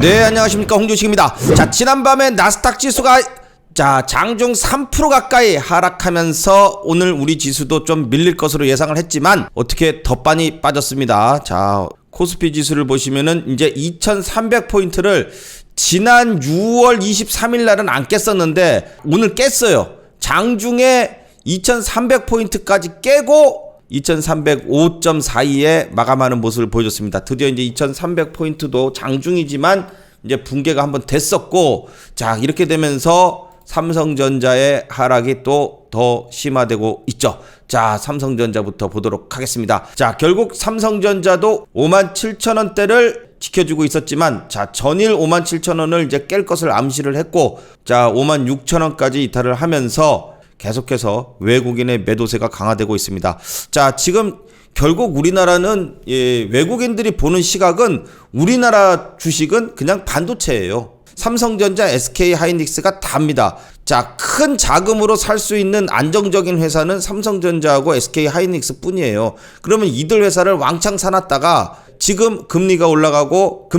네, 안녕하십니까, 홍조식입니다. 자, 지난밤에 나스닥 지수가 장중 3% 가까이 하락하면서 오늘 우리 지수도 좀 밀릴 것으로 예상을 했지만 어떻게 더 많이 빠졌습니다. 자, 코스피 지수를 보시면은 이제 2300포인트를 지난 6월 23일 날은 안 깼었는데 오늘 깼어요. 장중에 2300포인트까지 깨고 2305.42에 마감하는 모습을 보여줬습니다. 드디어 이제 2300포인트도 장중이지만 이제 붕괴가 한번 됐었고, 자, 이렇게 되면서 삼성전자의 하락이 또 더 심화되고 있죠. 자, 삼성전자부터 보도록 하겠습니다. 자, 결국 삼성전자도 57,000원대를 지켜주고 있었지만, 자, 전일 57,000원을 이제 깰 것을 암시를 했고, 자, 56,000원까지 이탈을 하면서 계속해서 외국인의 매도세가 강화되고 있습니다. 자, 지금 결국 우리나라는 외국인들이 보는 시각은 우리나라 주식은 그냥 반도체예요. 삼성전자, SK하이닉스가 답니다. 자, 큰 자금으로 살 수 있는 안정적인 회사는 삼성전자하고 SK하이닉스 뿐이에요. 그러면 이들 회사를 왕창 사놨다가 지금 금리가 올라가고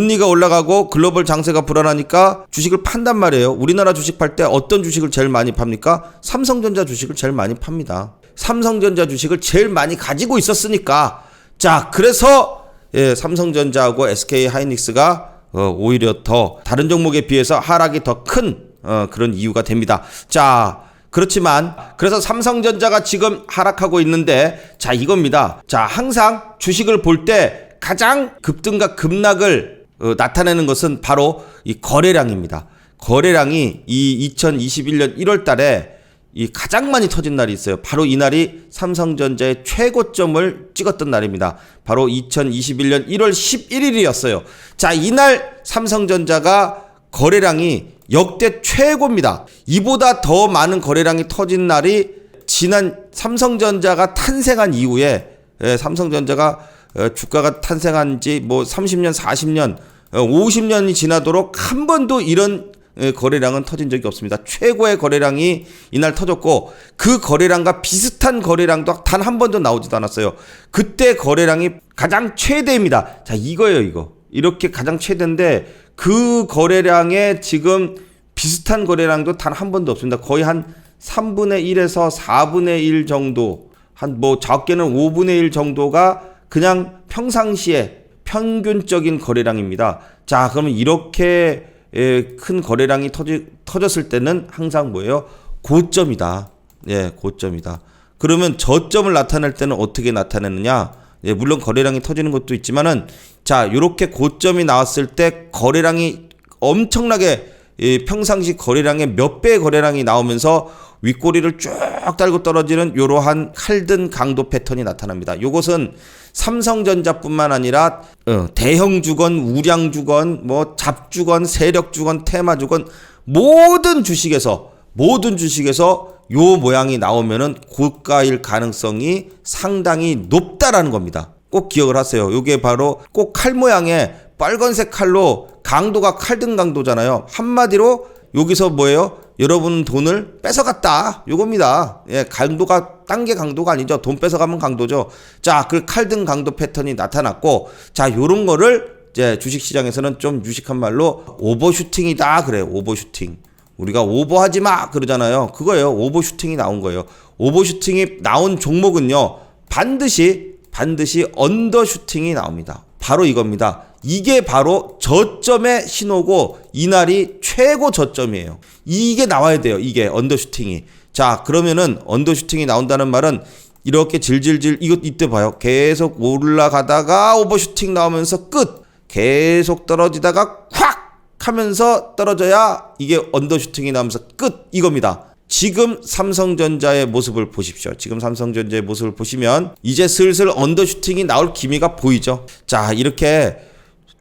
글로벌 장세가 불안하니까 주식을 판단 말이에요. 우리나라 주식 팔 때 어떤 주식을 제일 많이 팝니까? 삼성전자 주식을 제일 많이 팝니다. 삼성전자 주식을 제일 많이 가지고 있었으니까. 자, 그래서 삼성전자하고 SK하이닉스가 오히려 더 다른 종목에 비해서 하락이 더 큰 그런 이유가 됩니다. 자, 그렇지만 그래서 삼성전자가 지금 하락하고 있는데, 자, 이겁니다. 자, 항상 주식을 볼 때 가장 급등과 급락을 나타내는 것은 바로 이 거래량입니다. 거래량이 이 2021년 1월 달에 이 가장 많이 터진 날이 있어요. 바로 이 날이 삼성전자의 최고점을 찍었던 날입니다. 바로 2021년 1월 11일이었어요. 자, 이날 삼성전자가 거래량이 역대 최고입니다. 이보다 더 많은 거래량이 터진 날이 지난 삼성전자가 탄생한 이후에, 삼성전자가 주가가 탄생한 지 뭐 30년, 40년, 50년이 지나도록 한 번도 이런 거래량은 터진 적이 없습니다. 최고의 거래량이 이날 터졌고, 그 거래량과 비슷한 거래량도 단 한 번도 나오지도 않았어요. 그때 거래량이 가장 최대입니다. 자, 이거예요, 이거. 이렇게 가장 최대인데 그 거래량에 지금 비슷한 거래량도 단 한 번도 없습니다. 거의 한 3분의 1에서 4분의 1 정도, 한 뭐 적게는 5분의 1 정도가 그냥 평상시에 평균적인 거래량입니다. 자, 그러면 이렇게 큰 거래량이 터졌을 때는 항상 뭐예요? 고점이다. 예, 고점이다. 그러면 저점을 나타낼 때는 어떻게 나타내느냐? 예, 물론 거래량이 터지는 것도 있지만은, 자, 요렇게 고점이 나왔을 때 거래량이 엄청나게 평상시 거래량의 몇 배의 거래량이 나오면서 윗꼬리를 쭉 달고 떨어지는 이러한 칼든 강도 패턴이 나타납니다. 요것은 삼성전자뿐만 아니라 대형주건, 우량주건, 뭐 잡주건, 세력주건, 테마주건 모든 주식에서 요 모양이 나오면은 고가일 가능성이 상당히 높다라는 겁니다. 꼭 기억을 하세요. 요게 바로 꼭 칼 모양의 빨간색 칼로 강도가 칼등 강도잖아요. 한마디로 여기서 뭐예요? 여러분 돈을 뺏어갔다, 요겁니다. 예, 강도가 단계 강도가 아니죠. 돈 뺏어가면 강도죠. 자, 그 칼등 강도 패턴이 나타났고, 자, 요런 거를 이제 주식시장에서는 좀 유식한 말로 오버슈팅이다 그래요. 오버슈팅. 우리가 오버하지 마 그러잖아요. 그거예요. 오버슈팅이 나온 거예요. 오버슈팅이 나온 종목은요, 반드시 언더슈팅이 나옵니다. 바로 이겁니다. 이게 바로 저점의 신호고 이날이 최고 저점이에요. 이게 나와야 돼요. 이게 언더슈팅이. 자, 그러면은 언더슈팅이 나온다는 말은 이렇게 질질질, 이때 봐요. 계속 올라가다가 오버슈팅 나오면서 끝. 계속 떨어지다가 콱 하면서 떨어져야 이게 언더슈팅이 나오면서 끝, 이겁니다. 지금 삼성전자의 모습을 보십시오. 지금 삼성전자의 모습을 보시면 이제 슬슬 언더슈팅이 나올 기미가 보이죠. 자, 이렇게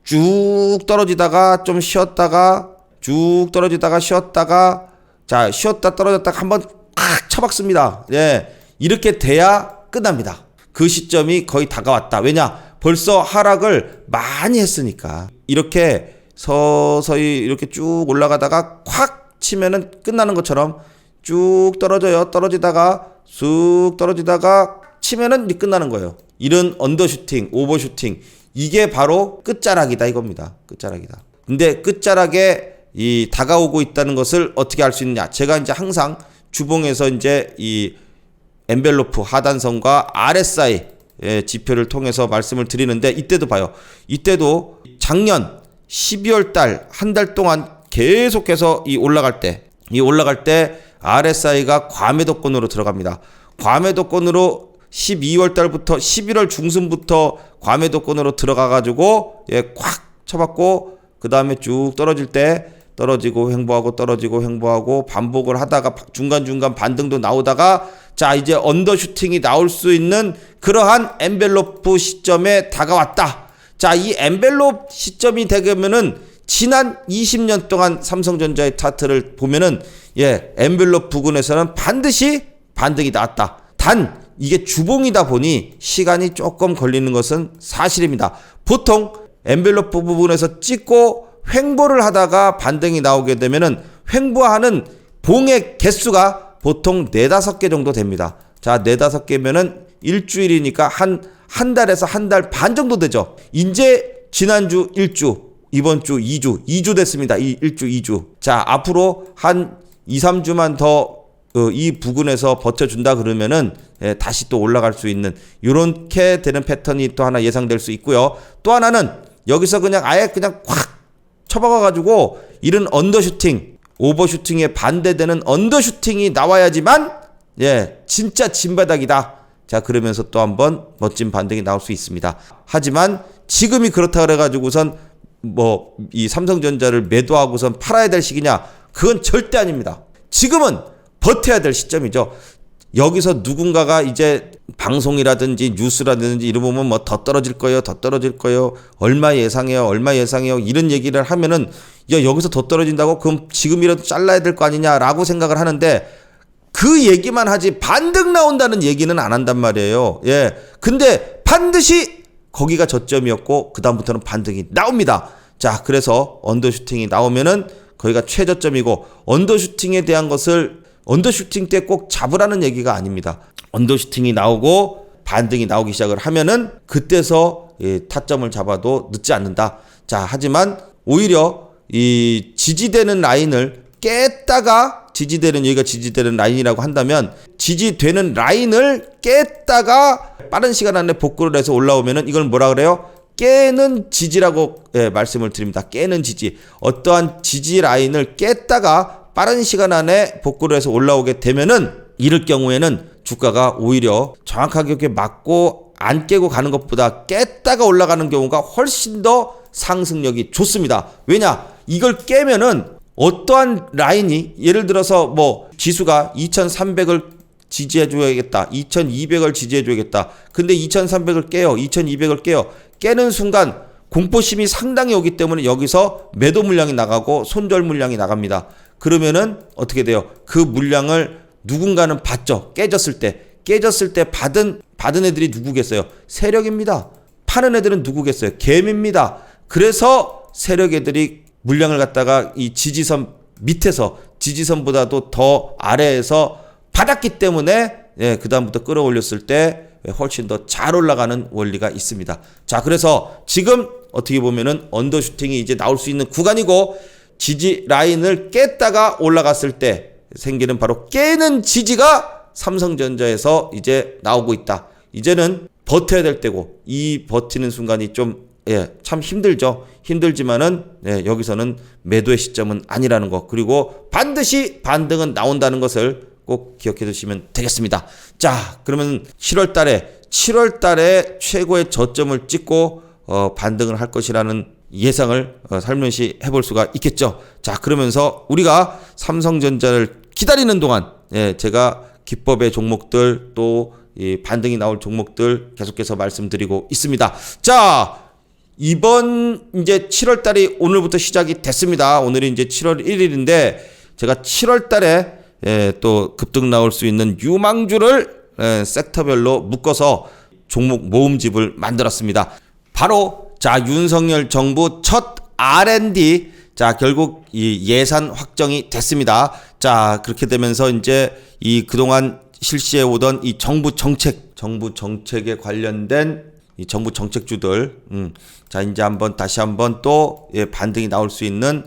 쭉 떨어지다가 좀 쉬었다가 쭉 떨어지다가 쉬었다가, 자, 쉬었다 떨어졌다가 한번 팍 쳐박습니다. 예, 이렇게 돼야 끝납니다. 그 시점이 거의 다가왔다. 왜냐? 벌써 하락을 많이 했으니까. 이렇게 서서히 이렇게 쭉 올라가다가 콱 치면은 끝나는 것처럼 쭉 떨어져요. 떨어지다가 쑥 떨어지다가 치면은 끝나는 거예요. 이런 언더슈팅, 오버슈팅, 이게 바로 끝자락이다 이겁니다. 끝자락이다. 근데 끝자락에 이 다가오고 있다는 것을 어떻게 알 수 있느냐? 제가 이제 항상 주봉에서 이제 이 엔벨로프 하단선과 RSI 지표를 통해서 말씀을 드리는데, 이때도 봐요. 이때도 작년 12월 달 한 달 동안 계속해서 이 올라갈 때 RSI가 과매도권으로 들어갑니다. 과매도권으로 12월 달부터 11월 중순부터 과매도권으로 들어가 가지고 콱 쳐봤고, 그 다음에 쭉 떨어질 때 떨어지고 횡보하고 떨어지고 횡보하고 반복을 하다가 중간중간 반등도 나오다가, 자 이제 언더슈팅이 나올 수 있는 그러한 엔벨로프 시점에 다가왔다. 자, 이 엔벨로프 시점이 되면은 지난 20년 동안 삼성전자의 차트를 보면은 엔벨로프 부근에서는 반드시 반등이 나왔다. 단 이게 주봉이다 보니 시간이 조금 걸리는 것은 사실입니다. 보통 엔벨로프 부분에서 찍고 횡보를 하다가 반등이 나오게 되면은 횡보하는 봉의 개수가 보통 4-5개 정도 됩니다. 자, 4-5개면은 일주일이니까 한 달에서 한 달 반 정도 되죠. 이제 지난주 1주, 이번 주 2주 됐습니다. 1주 2주. 자, 앞으로 한 2-3주만 더 이 부근에서 버텨준다 그러면은 다시 또 올라갈 수 있는 이렇게 되는 패턴이 또 하나 예상될 수 있고요. 또 하나는 여기서 아예 그냥 콱 쳐박아가지고 이런 언더슈팅, 오버슈팅에 반대되는 언더슈팅이 나와야지만 진짜 진바닥이다. 자, 그러면서 또 한번 멋진 반등이 나올 수 있습니다. 하지만 지금이 그렇다 그래가지고선 이 삼성전자를 매도하고선 팔아야 될 시기냐? 그건 절대 아닙니다. 지금은 버텨야 될 시점이죠. 여기서 누군가가 이제 방송이라든지 뉴스라든지 이러면 더 떨어질 거예요, 더 떨어질 거예요, 얼마 예상해요, 이런 얘기를 하면은 여기서 더 떨어진다고? 그럼 지금이라도 잘라야 될 거 아니냐라고 생각을 하는데, 그 얘기만 하지 반등 나온다는 얘기는 안 한단 말이에요. 근데 반드시 거기가 저점이었고 그 다음부터는 반등이 나옵니다. 자, 그래서 언더슈팅이 나오면은 거기가 최저점이고, 언더슈팅에 대한 것을 언더슈팅 때 꼭 잡으라는 얘기가 아닙니다. 언더슈팅이 나오고 반등이 나오기 시작을 하면은 그때서 타점을 잡아도 늦지 않는다. 자, 하지만 오히려 이 지지되는 라인을 깼다가, 여기가 지지되는 라인이라고 한다면, 지지되는 라인을 깼다가 빠른 시간 안에 복구를 해서 올라오면은 이걸 뭐라 그래요? 깨는 지지라고 말씀을 드립니다. 깨는 지지. 어떠한 지지 라인을 깼다가 빠른 시간 안에 복구를 해서 올라오게 되면은, 이럴 경우에는 주가가 오히려 정확하게 이렇게 맞고 안 깨고 가는 것보다 깼다가 올라가는 경우가 훨씬 더 상승력이 좋습니다. 왜냐? 이걸 깨면은 어떠한 라인이, 예를 들어서 지수가 2300을 지지해줘야겠다, 2200을 지지해줘야겠다. 근데 2300을 깨요, 2200을 깨요. 깨는 순간 공포심이 상당히 오기 때문에 여기서 매도 물량이 나가고 손절 물량이 나갑니다. 그러면은 어떻게 돼요? 그 물량을 누군가는 받죠. 깨졌을 때 받은 애들이 누구겠어요? 세력입니다. 파는 애들은 누구겠어요? 개미입니다. 그래서 세력 애들이 물량을 갖다가 이 지지선 밑에서, 지지선보다도 더 아래에서 받았기 때문에 그 다음부터 끌어올렸을 때 훨씬 더 잘 올라가는 원리가 있습니다. 자, 그래서 지금 어떻게 보면은 언더슈팅이 이제 나올 수 있는 구간이고, 지지 라인을 깼다가 올라갔을 때 생기는 바로 깨는 지지가 삼성전자에서 이제 나오고 있다. 이제는 버텨야 될 때고, 이 버티는 순간이 좀 참 힘들죠. 힘들지만은 여기서는 매도의 시점은 아니라는 거, 그리고 반드시 반등은 나온다는 것을 꼭 기억해 두시면 되겠습니다. 자, 그러면 7월 달에 최고의 저점을 찍고 반등을 할 것이라는 예상을 살며시 해볼 수가 있겠죠. 자, 그러면서 우리가 삼성전자를 기다리는 동안 제가 기법의 종목들, 또 이 반등이 나올 종목들 계속해서 말씀드리고 있습니다. 자, 이번 이제 7월 달이 오늘부터 시작이 됐습니다. 오늘이 이제 7월 1일인데 제가 7월 달에 또 급등 나올 수 있는 유망주를 섹터별로 묶어서 종목 모음집을 만들었습니다. 바로 자, 윤석열 정부 첫 R&D, 자, 결국 이 예산 확정이 됐습니다. 자, 그렇게 되면서 이제 이 그동안 실시해 오던 이 정부 정책에 관련된 이 정부 정책주들, 자 이제 다시 한번 또 반등이 나올 수 있는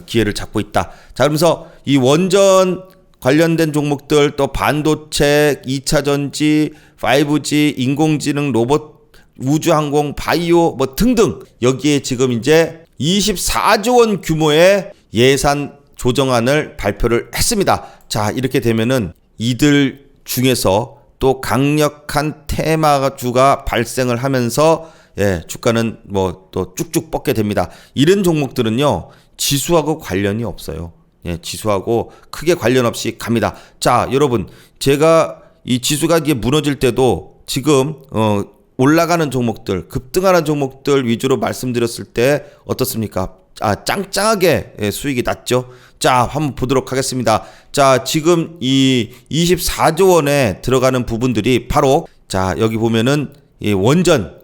기회를 잡고 있다. 자 그러면서 이 원전 관련된 종목들 또 반도체, 2차 전지, 5G, 인공지능, 로봇, 우주항공, 바이오 뭐 등등 여기에 지금 이제 24조 원 규모의 예산 조정안을 발표를 했습니다. 자 이렇게 되면은 이들 중에서 또 강력한 테마주가 발생을 하면서 주가는 뭐 또 쭉쭉 뻗게 됩니다. 이런 종목들은요 지수하고 관련이 없어요. 지수하고 크게 관련 없이 갑니다. 자 여러분 제가 이 지수가 이게 무너질 때도 지금 올라가는 종목들, 급등하는 종목들 위주로 말씀드렸을 때 어떻습니까? 짱짱하게 수익이 났죠. 자, 한번 보도록 하겠습니다. 자, 지금 이 24조 원에 들어가는 부분들이 바로 자, 여기 보면은 이 원전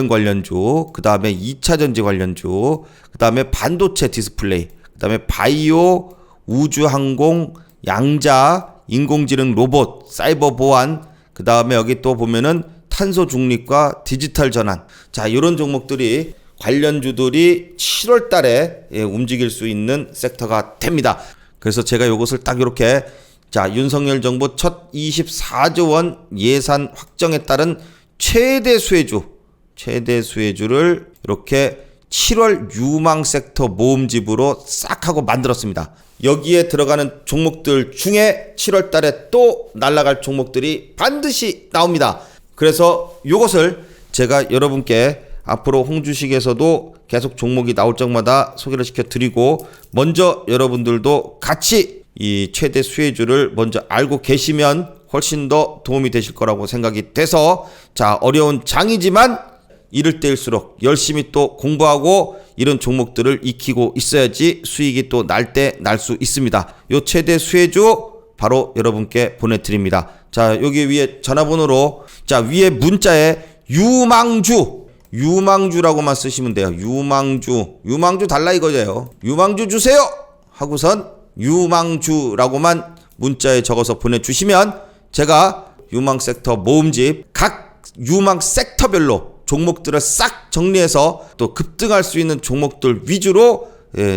관련주, 그 다음에 2차 전지 관련주, 그 다음에 반도체 디스플레이, 그 다음에 바이오, 우주항공, 양자, 인공지능 로봇, 사이버 보안, 그 다음에 여기 또 보면은 탄소 중립과 디지털 전환. 자, 이런 종목들이 관련주들이 7월 달에 움직일 수 있는 섹터가 됩니다. 그래서 제가 이것을 딱 이렇게 자, 윤석열 정부 첫 24조 원 예산 확정에 따른 최대 수혜주를 이렇게 7월 유망 섹터 모음집으로 싹 하고 만들었습니다. 여기에 들어가는 종목들 중에 7월 달에 또 날아갈 종목들이 반드시 나옵니다. 그래서 이것을 제가 여러분께 앞으로 홍주식에서도 계속 종목이 나올 적마다 소개를 시켜드리고 먼저 여러분들도 같이 이 최대 수혜주를 먼저 알고 계시면 훨씬 더 도움이 되실 거라고 생각이 돼서 자 어려운 장이지만 이럴 때일수록 열심히 또 공부하고 이런 종목들을 익히고 있어야지 수익이 또 날 때 날 수 있습니다. 요 최대 수혜주 바로 여러분께 보내드립니다. 자 여기 위에 전화번호로 자 위에 문자에 유망주라고만 쓰시면 돼요. 유망주 달라 이거예요. 유망주 주세요 하고선 유망주라고만 문자에 적어서 보내주시면 제가 유망 섹터 모음집 각 유망 섹터별로 종목들을 싹 정리해서 또 급등할 수 있는 종목들 위주로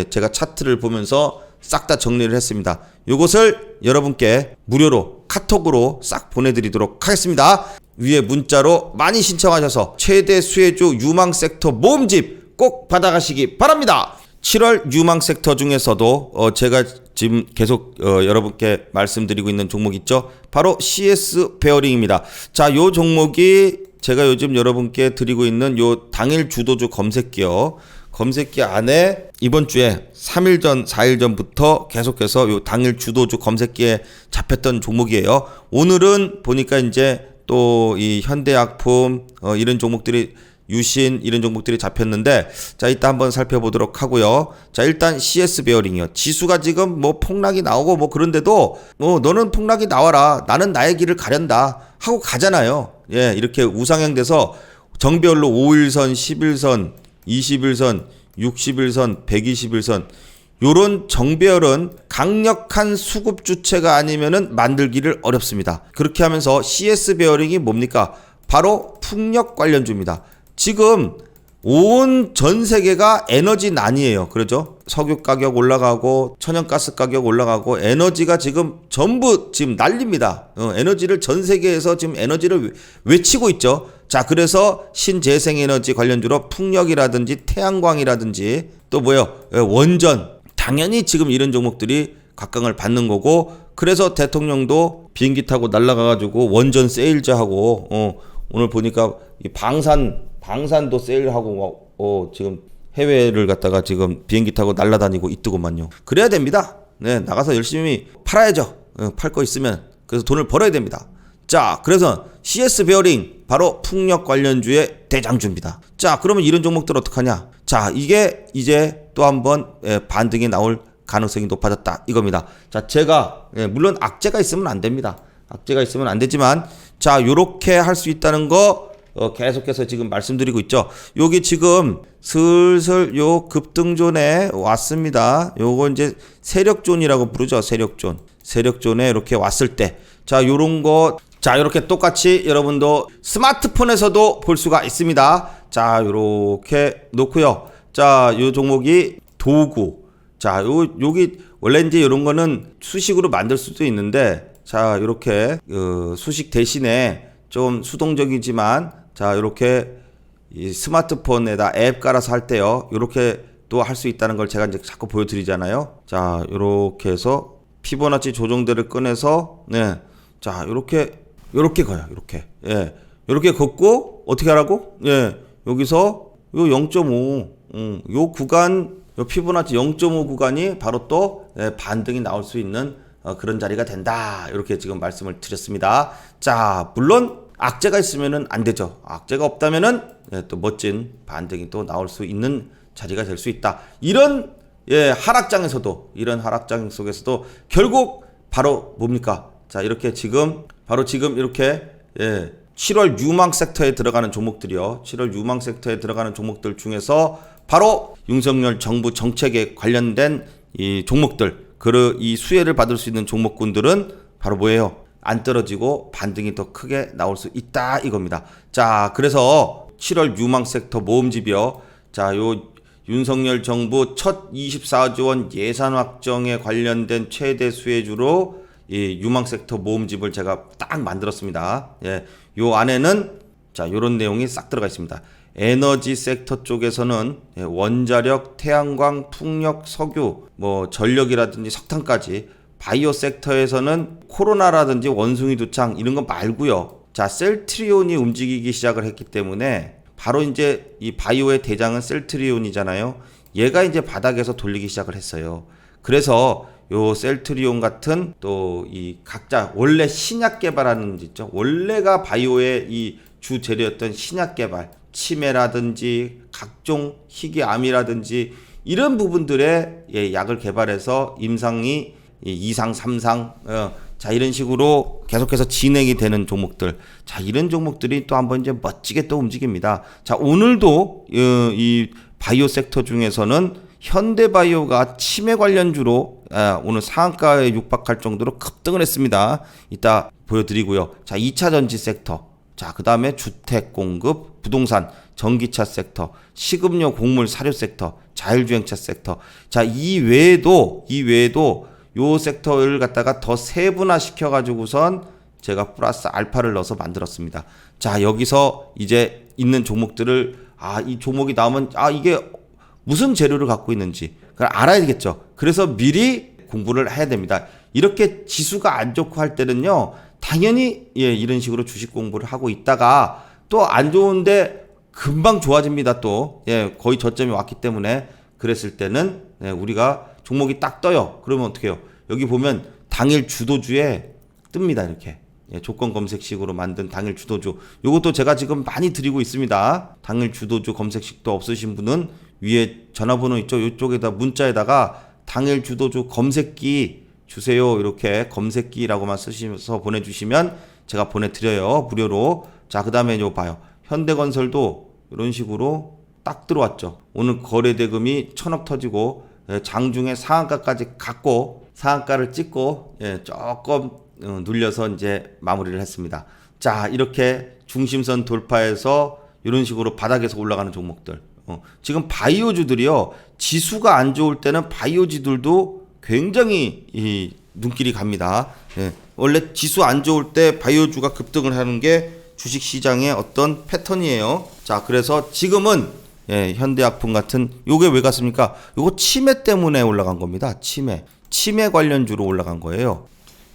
제가 차트를 보면서 싹 다 정리를 했습니다. 요것을 여러분께 무료로 카톡으로 싹 보내드리도록 하겠습니다. 위에 문자로 많이 신청하셔서 최대 수혜주 유망 섹터 모음집 꼭 받아가시기 바랍니다. 7월 유망 섹터 중에서도 제가 지금 계속 여러분께 말씀드리고 있는 종목 있죠. 바로 CS 베어링입니다. 자, 요 종목이 제가 요즘 여러분께 드리고 있는 요 당일 주도주 검색기 안에 이번 주에 3일 전, 4일 전부터 계속해서 요 당일 주도주 검색기에 잡혔던 종목이에요. 오늘은 보니까 이제 또 이 현대약품 이런 종목들이 유신 이런 종목들이 잡혔는데 자 이따 한번 살펴보도록 하고요. 자 일단 CS 베어링이요. 지수가 지금 뭐 폭락이 나오고 뭐 그런데도 너는 폭락이 나와라. 나는 나의 길을 가련다 하고 가잖아요. 예, 이렇게 우상향 돼서 정배열로 5일선, 10일선, 20일선, 60일선, 120일선 요런 정배열은 강력한 수급 주체가 아니면은 만들기를 어렵습니다. 그렇게 하면서 CS 베어링이 뭡니까? 바로 풍력 관련주입니다. 지금 온 전 세계가 에너지 난이에요. 그러죠? 석유 가격 올라가고 천연가스 가격 올라가고 에너지가 지금 전부 지금 난립니다. 에너지를 전 세계에서 지금 에너지를 외치고 있죠. 자, 그래서 신재생에너지 관련주로 풍력이라든지 태양광이라든지 또 원전 당연히 지금 이런 종목들이 각광을 받는 거고 그래서 대통령도 비행기 타고 날아가가지고 원전 세일즈하고 오늘 보니까 이 방산도 세일하고 지금 해외를 갔다가 지금 비행기 타고 날아다니고 있더구만요. 그래야 됩니다. 네, 나가서 열심히 팔아야죠. 팔 거 있으면 그래서 돈을 벌어야 됩니다. 자, 그래서 CS 베어링 바로 풍력 관련주의 대장주입니다. 자, 그러면 이런 종목들 어떡하냐? 자, 이게 이제 또 한번 반등이 나올 가능성이 높아졌다 이겁니다. 자, 제가 물론 악재가 있으면 안 됩니다. 악재가 있으면 안 되지만 자, 요렇게 할 수 있다는 거 계속해서 지금 말씀드리고 있죠. 여기 지금 슬슬 요 급등존에 왔습니다. 요거 이제 세력존이라고 부르죠. 세력존에 이렇게 왔을 때 자, 요런 거 자, 이렇게 똑같이 여러분도 스마트폰에서도 볼 수가 있습니다. 자, 이렇게 놓고요. 자, 요 종목이 도구. 자, 여기 원래 이제 이런 거는 수식으로 만들 수도 있는데, 자, 이렇게 수식 대신에 좀 수동적이지만, 자, 이렇게 이 스마트폰에다 앱 깔아서 할 때요. 이렇게 또 할 수 있다는 걸 제가 이제 자꾸 보여드리잖아요. 자, 이렇게 해서 피보나치 조정대를 꺼내서, 네, 자, 이렇게 가요. 이렇게, 예, 이렇게 걷고 어떻게 하라고? 예, 여기서 요 0.5, 요 구간, 요 피보나치 0.5 구간이 바로 또 반등이 나올 수 있는 그런 자리가 된다. 이렇게 지금 말씀을 드렸습니다. 자, 물론 악재가 있으면은 안 되죠. 악재가 없다면은 또 멋진 반등이 또 나올 수 있는 자리가 될 수 있다. 이런 하락장에서도, 이런 하락장 속에서도 결국 바로 뭡니까? 자, 이렇게 바로 지금 이렇게 7월 유망 섹터에 들어가는 종목들이요. 7월 유망 섹터에 들어가는 종목들 중에서 바로 윤석열 정부 정책에 관련된 이 종목들, 이 수혜를 받을 수 있는 종목군들은 바로 뭐예요? 안 떨어지고 반등이 더 크게 나올 수 있다 이겁니다. 자, 그래서 7월 유망 섹터 모음집이요. 자, 요 윤석열 정부 첫 24조 원 예산 확정에 관련된 최대 수혜주로 이 유망 섹터 모음집을 제가 딱 만들었습니다. 예, 요 안에는 자, 요런 내용이 싹 들어가 있습니다. 에너지 섹터 쪽에서는 원자력, 태양광, 풍력, 석유, 뭐 전력이라든지 석탄까지, 바이오 섹터에서는 코로나라든지 원숭이 두창 이런 거 말고요. 자, 셀트리온이 움직이기 시작을 했기 때문에 바로 이제 이 바이오의 대장은 셀트리온이잖아요. 얘가 이제 바닥에서 돌리기 시작을 했어요. 그래서 요 셀트리온 같은 또 이 각자 원래 신약 개발하는 데 있죠. 원래가 바이오의 이 주 재료였던 신약 개발, 치매라든지 각종 희귀암이라든지 이런 부분들의 약을 개발해서 임상이 2상, 3상, 자, 이런 식으로 계속해서 진행이 되는 종목들. 자, 이런 종목들이 또 한번 이제 멋지게 또 움직입니다. 자, 오늘도 이 바이오 섹터 중에서는 현대바이오가 치매 관련주로 오늘 상한가에 육박할 정도로 급등을 했습니다. 이따 보여드리고요. 자, 2차 전지 섹터. 자, 그 다음에 주택 공급, 부동산, 전기차 섹터, 식음료, 곡물, 사료 섹터, 자율주행차 섹터. 자, 이 외에도 요 섹터를 갖다가 더 세분화 시켜가지고선 제가 플러스 알파를 넣어서 만들었습니다. 자, 여기서 이제 있는 종목들을, 이 종목이 나오면, 이게 무슨 재료를 갖고 있는지, 그걸 알아야 되겠죠. 그래서 미리 공부를 해야 됩니다. 이렇게 지수가 안 좋고 할 때는요, 당연히, 이런 식으로 주식 공부를 하고 있다가 또 안 좋은데 금방 좋아집니다. 또, 거의 저점이 왔기 때문에 그랬을 때는, 우리가 종목이 딱 떠요. 그러면 어떻게 해요? 여기 보면 당일 주도주에 뜹니다. 이렇게. 조건 검색식으로 만든 당일 주도주. 요것도 제가 지금 많이 드리고 있습니다. 당일 주도주 검색식도 없으신 분은 위에 전화번호 있죠? 이쪽에다 문자에다가 당일 주도주 검색기 주세요. 이렇게 검색기라고만 쓰시면서 보내주시면 제가 보내드려요. 무료로. 자, 그 다음에 요 봐요. 현대건설도 이런 식으로 딱 들어왔죠. 오늘 거래대금이 1,000억 터지고 장중에 상한가까지 갔고 상한가를 찍고 조금 눌려서 이제 마무리를 했습니다. 자, 이렇게 중심선 돌파해서 이런 식으로 바닥에서 올라가는 종목들. 지금 바이오주들이요. 지수가 안 좋을 때는 바이오주들도 굉장히 이 눈길이 갑니다. 원래 지수 안 좋을 때 바이오주가 급등을 하는 게 주식시장의 어떤 패턴이에요. 자, 그래서 지금은 현대약품 같은 요게 왜 갔습니까? 요거 치매 때문에 올라간 겁니다. 치매 관련주로 올라간 거예요.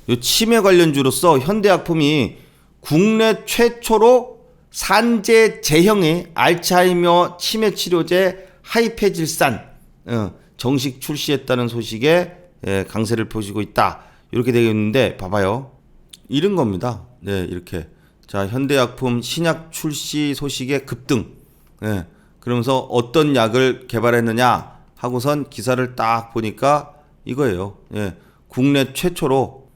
요 치매 관련주로서 현대약품이 국내 최초로 산재 제형의 알츠하이머 치매 치료제 하이페질산 정식 출시했다는 소식에 강세를 보시고 있다. 이렇게 되어 있는데 봐봐요. 이런 겁니다. 네, 이렇게. 자, 현대약품 신약 출시 소식에 급등. 그러면서 어떤 약을 개발했느냐 하고선 기사를 딱 보니까 이거예요. 국내 최초로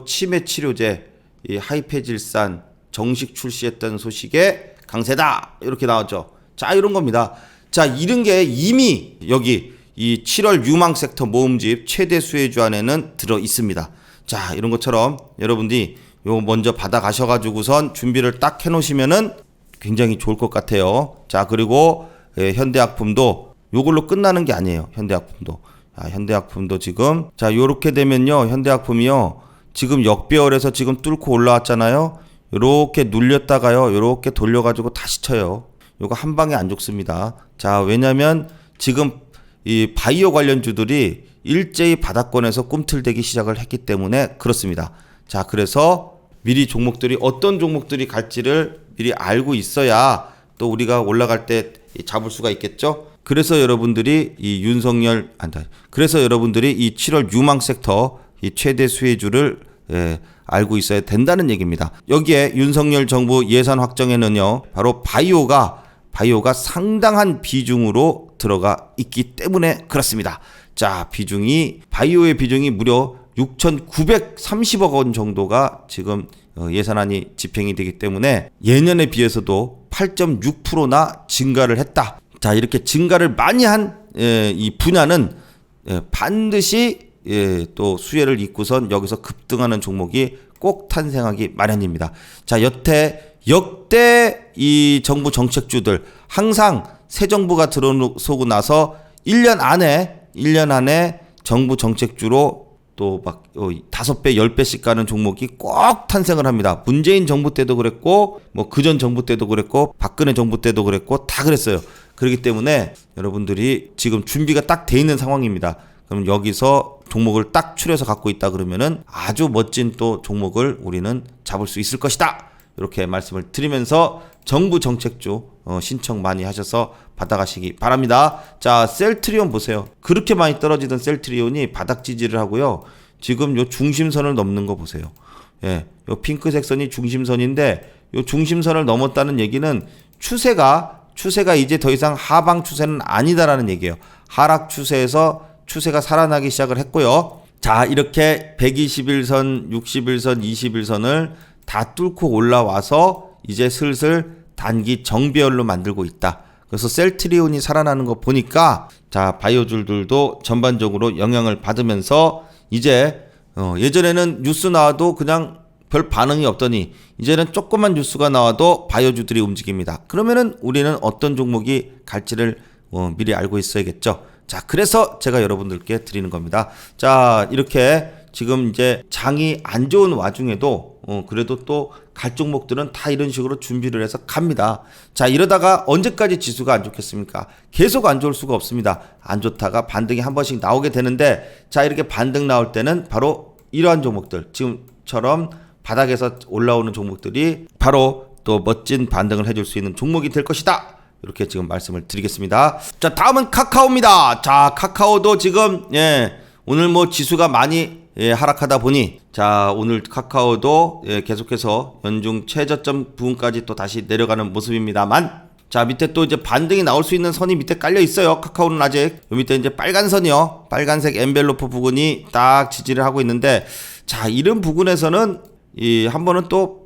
치매 치료제 이 하이페질산 정식 출시했다는 소식에 강세다. 이렇게 나왔죠. 자, 이런 겁니다. 자, 이런 게 이미 여기 이 7월 유망 섹터 모음집 최대 수혜주 안에는 들어 있습니다. 자, 이런 것처럼 여러분들이 요 먼저 받아 가셔가지고선 준비를 딱 해놓으시면은 굉장히 좋을 것 같아요. 자, 그리고 현대약품도 요걸로 끝나는 게 아니에요. 현대약품도. 현대약품도 지금 자, 요렇게 되면요. 현대약품이요. 지금 역배열에서 지금 뚫고 올라왔잖아요. 요렇게 눌렸다가요. 요렇게 돌려가지고 다시 쳐요. 요거 한 방에 안 죽습니다. 자, 왜냐면 지금 이 바이오 관련주들이 일제히 바닥권에서 꿈틀대기 시작을 했기 때문에 그렇습니다. 자, 그래서 미리 종목들이 어떤 종목들이 갈지를 미리 알고 있어야 또 우리가 올라갈 때 잡을 수가 있겠죠. 그래서 여러분들이 이 그래서 여러분들이 이 7월 유망 섹터 이 최대 수혜주를 알고 있어야 된다는 얘기입니다. 여기에 윤석열 정부 예산 확정에는요, 바로 바이오가 상당한 비중으로 들어가 있기 때문에 그렇습니다. 자, 바이오의 비중이 무려 6,930억 원 정도가 지금 예산안이 집행이 되기 때문에 예년에 비해서도 8.6%나 증가를 했다. 자, 이렇게 증가를 많이 한 이 분야는 반드시 또 수혜를 잇고선 여기서 급등하는 종목이 꼭 탄생하기 마련입니다. 자, 역대 이 정부 정책주들 항상 새 정부가 들어서고 나서 1년 안에 정부 정책주로 또 막 5배, 10배씩 가는 종목이 꼭 탄생을 합니다. 문재인 정부 때도 그랬고, 뭐 그전 정부 때도 그랬고, 박근혜 정부 때도 그랬고, 다 그랬어요. 그렇기 때문에 여러분들이 지금 준비가 딱 돼 있는 상황입니다. 그럼 여기서 종목을 딱 추려서 갖고 있다 그러면은 아주 멋진 또 종목을 우리는 잡을 수 있을 것이다. 이렇게 말씀을 드리면서 정부 정책주 신청 많이 하셔서 받아가시기 바랍니다. 자, 셀트리온 보세요. 그렇게 많이 떨어지던 셀트리온이 바닥 지지를 하고요. 지금 요 중심선을 넘는 거 보세요. 예, 요 핑크색 선이 중심선인데 요 중심선을 넘었다는 얘기는 추세가 이제 더 이상 하방 추세는 아니다라는 얘기예요. 하락 추세에서 추세가 살아나기 시작을 했고요. 자, 이렇게 121선, 61선, 21선을 다 뚫고 올라와서 이제 슬슬 단기 정배열로 만들고 있다. 그래서 셀트리온이 살아나는 거 보니까 자, 바이오줄들도 전반적으로 영향을 받으면서 이제 예전에는 뉴스 나와도 그냥 별 반응이 없더니 이제는 조그만 뉴스가 나와도 바이오주들이 움직입니다. 그러면은 우리는 어떤 종목이 갈지를 미리 알고 있어야겠죠. 자, 그래서 제가 여러분들께 드리는 겁니다. 자, 이렇게 지금 이제 장이 안 좋은 와중에도 그래도 또 갈 종목들은 다 이런 식으로 준비를 해서 갑니다. 자, 이러다가 언제까지 지수가 안 좋겠습니까? 계속 안 좋을 수가 없습니다. 안 좋다가 반등이 한 번씩 나오게 되는데, 자, 이렇게 반등 나올 때는 바로 이러한 종목들, 지금처럼 바닥에서 올라오는 종목들이 바로 또 멋진 반등을 해줄 수 있는 종목이 될 것이다. 이렇게 지금 말씀을 드리겠습니다. 자, 다음은 카카오입니다. 자, 카카오도 지금 오늘 뭐 지수가 많이 하락하다 보니 자, 오늘 카카오도 계속해서 연중 최저점 부분까지 또 다시 내려가는 모습입니다만, 자, 밑에 또 이제 반등이 나올 수 있는 선이 밑에 깔려 있어요. 카카오는 아직 요 밑에 이제 빨간 선이요, 빨간색 엔벨로프 부분이 딱 지지를 하고 있는데, 자, 이런 부분에서는 한 번은 또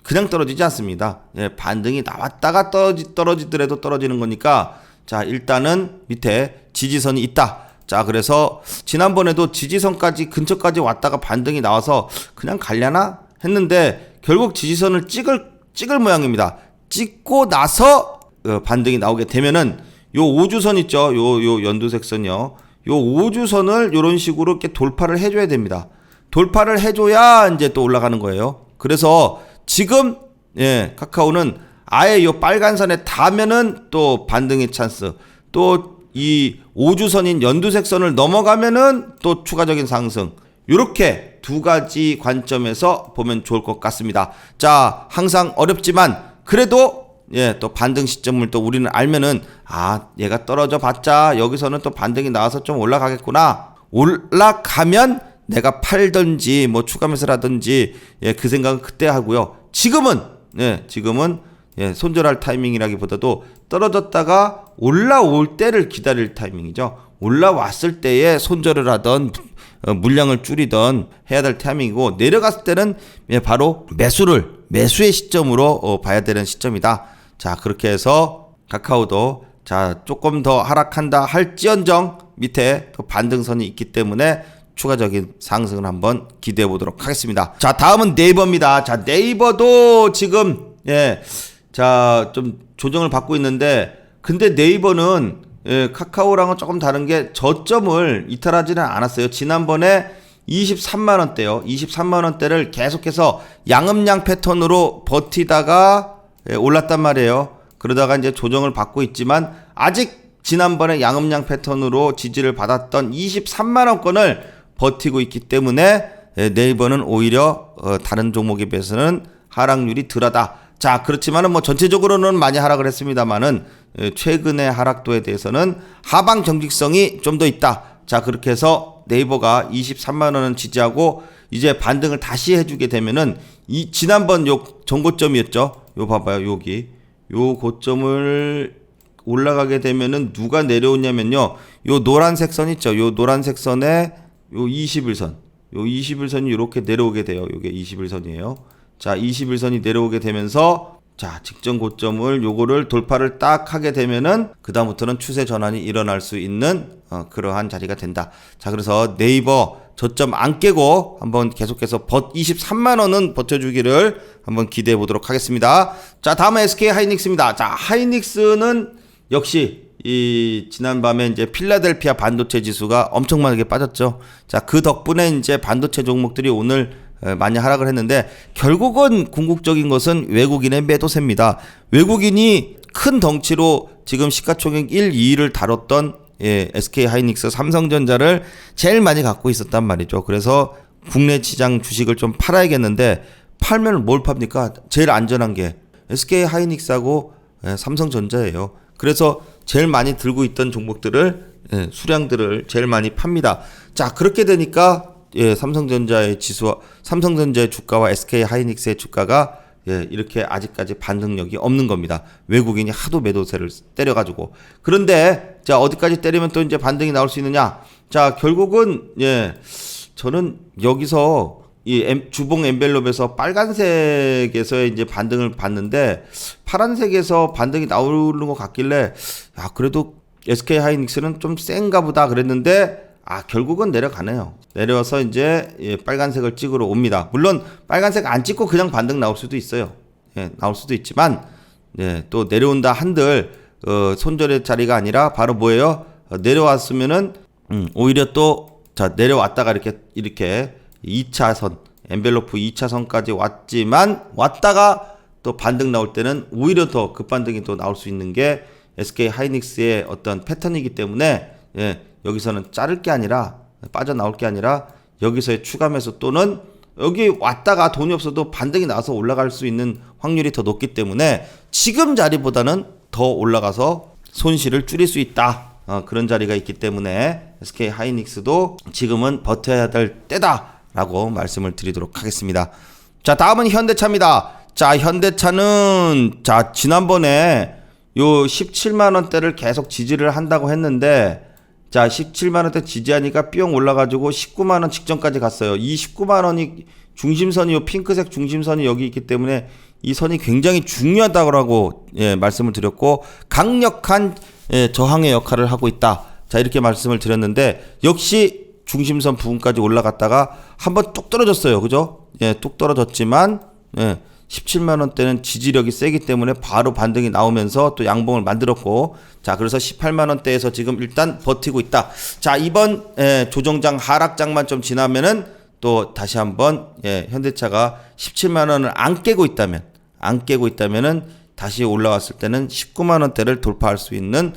그냥 떨어지지 않습니다. 반등이 나왔다가 떨어지더라도 떨어지는 거니까, 자, 일단은 밑에 지지선이 있다. 자, 그래서 지난번에도 지지선까지 근처까지 왔다가 반등이 나와서 그냥 갈려나 했는데 결국 지지선을 찍을 모양입니다. 찍고 나서 반등이 나오게 되면은 요 5주선 있죠. 요 연두색 선이요. 요 5주선을 요런 식으로 이렇게 돌파를 해줘야 됩니다. 돌파를 해줘야 이제 또 올라가는 거예요. 그래서 지금 카카오는 아예 요 빨간 선에 닿으면은 또 반등의 찬스, 또 이 5주선인 연두색 선을 넘어가면은 또 추가적인 상승, 요렇게 두 가지 관점에서 보면 좋을 것 같습니다. 자, 항상 어렵지만 그래도 또 반등 시점을 또 우리는 알면은 얘가 떨어져 봤자 여기서는 또 반등이 나와서 좀 올라가겠구나. 올라가면 내가 팔든지 뭐 추가 매수를 하든지 그 생각은 그때 하고요. 지금은 손절할 타이밍이라기보다도 떨어졌다가 올라올 때를 기다릴 타이밍이죠. 올라왔을 때에 손절을 하던 물량을 줄이던 해야 될 타이밍이고, 내려갔을 때는 바로 매수의 시점으로 봐야 되는 시점이다. 자, 그렇게 해서 카카오도 자, 조금 더 하락한다 할지언정 밑에 또 반등선이 있기 때문에 추가적인 상승을 한번 기대해 보도록 하겠습니다. 자, 다음은 네이버입니다. 자, 네이버도 지금 좀 조정을 받고 있는데, 근데 네이버는 카카오랑은 조금 다른 게 저점을 이탈하지는 않았어요. 지난번에 23만 원대요. 23만 원대를 계속해서 양음양 패턴으로 버티다가 올랐단 말이에요. 그러다가 이제 조정을 받고 있지만 아직 지난번에 양음양 패턴으로 지지를 받았던 23만 원권을 버티고 있기 때문에 네이버는 오히려 다른 종목에 비해서는 하락률이 덜하다. 자, 그렇지만은 뭐 전체적으로는 많이 하락을 했습니다만은 최근의 하락도에 대해서는 하방 정직성이 좀 더 있다. 자, 그렇게 해서 네이버가 23만 원은 지지하고 이제 반등을 다시 해주게 되면은 이 지난번 요 전고점이었죠. 요 봐봐요, 여기 요 고점을 올라가게 되면은 누가 내려오냐면요, 요 노란색 선 있죠. 요 노란색 선에 요 21선, 요 21선이 이렇게 내려오게 돼요. 요게 21선이에요. 자, 21선이 내려오게 되면서 자, 직전 고점을 요거를 돌파를 딱 하게 되면은 그다음부터는 추세 전환이 일어날 수 있는 그러한 자리가 된다. 자, 그래서 네이버 저점 안 깨고 한번 계속해서 23만 원은 버텨주기를 한번 기대해 보도록 하겠습니다. 자, 다음은 SK 하이닉스입니다. 자, 하이닉스는 역시 이 지난밤에 이제 필라델피아 반도체 지수가 엄청나게 빠졌죠. 자, 그 덕분에 이제 반도체 종목들이 오늘 많이 하락을 했는데, 결국은 궁극적인 것은 외국인의 매도세입니다. 외국인이 큰 덩치로 지금 시가총액 1, 2위를 다뤘던 SK 하이닉스, 삼성전자를 제일 많이 갖고 있었단 말이죠. 그래서 국내 시장 주식을 좀 팔아야겠는데, 팔면 뭘 팝니까? 제일 안전한 게 SK 하이닉스하고 삼성전자예요. 그래서 제일 많이 들고 있던 종목들을 수량들을 제일 많이 팝니다. 자, 그렇게 되니까 삼성전자의 지수와 삼성전자의 주가와 SK 하이닉스의 주가가 이렇게 아직까지 반등력이 없는 겁니다. 외국인이 하도 매도세를 때려가지고. 그런데 자, 어디까지 때리면 또 이제 반등이 나올 수 있느냐? 자, 결국은 저는 여기서 이 주봉 엔벨롭에서 빨간색에서의 이제 반등을 봤는데, 파란색에서 반등이 나오는 것 같길래 그래도 SK 하이닉스는 좀 센가 보다 그랬는데, 결국은 내려가네요. 내려와서 이제 빨간색을 찍으러 옵니다. 물론 빨간색 안 찍고 그냥 반등 나올 수도 있어요. 나올 수도 있지만 또 내려온다 한들 손절의 자리가 아니라 바로 뭐예요? 내려왔으면은 오히려 또 내려왔다가 이렇게 2차선 엔벨로프 2차선까지 왔지만 왔다가 또 반등 나올 때는 오히려 더 급반등이 또 나올 수 있는 게 SK 하이닉스의 어떤 패턴이기 때문에 여기서는 자를 게 아니라, 빠져나올 게 아니라 여기서의 추가 매수 또는 여기 왔다가 돈이 없어도 반등이 나와서 올라갈 수 있는 확률이 더 높기 때문에 지금 자리보다는 더 올라가서 손실을 줄일 수 있다. 그런 자리가 있기 때문에 SK 하이닉스도 지금은 버텨야 될 때다라고 말씀을 드리도록 하겠습니다. 자, 다음은 현대차입니다. 자, 현대차는 지난번에 요 17만 원대를 계속 지지를 한다고 했는데, 자, 17만 원대 지지하니까 뿅 올라가지고 19만 원 직전까지 갔어요. 이 19만 원이 중심선이, 요 핑크색 중심선이 여기 있기 때문에 이 선이 굉장히 중요하다고 말씀을 드렸고, 강력한 저항의 역할을 하고 있다. 자, 이렇게 말씀을 드렸는데, 역시 중심선 부분까지 올라갔다가 한번 뚝 떨어졌어요. 그죠? 뚝 떨어졌지만 17만 원대는 지지력이 세기 때문에 바로 반등이 나오면서 또 양봉을 만들었고, 자, 그래서 18만 원대에서 지금 일단 버티고 있다. 자, 이번 조정장 하락장만 좀 지나면은 또 다시 한번 현대차가 17만 원을 안 깨고 있다면은 다시 올라왔을 때는 19만 원대를 돌파할 수 있는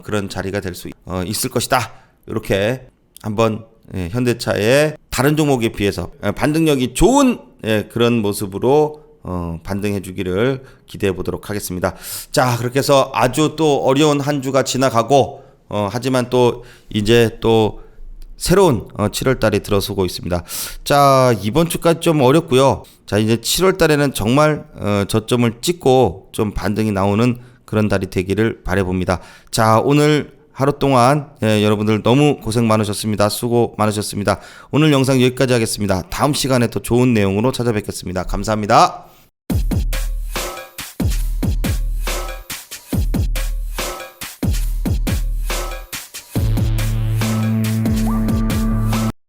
그런 자리가 될 수 있을 것이다. 이렇게 한번 현대차의 다른 종목에 비해서 반등력이 좋은 그런 모습으로 반등해 주기를 기대해 보도록 하겠습니다. 자, 그렇게 해서 아주 또 어려운 한 주가 지나가고 하지만 또 이제 또 새로운 7월 달에 들어서고 있습니다. 자, 이번 주까지 좀 어렵고요. 자, 이제 7월 달에는 정말 저점을 찍고 좀 반등이 나오는 그런 달이 되기를 바라 봅니다. 자, 오늘 하루 동안 여러분들 너무 고생 많으셨습니다. 수고 많으셨습니다. 오늘 영상 여기까지 하겠습니다. 다음 시간에 또 좋은 내용으로 찾아뵙겠습니다. 감사합니다.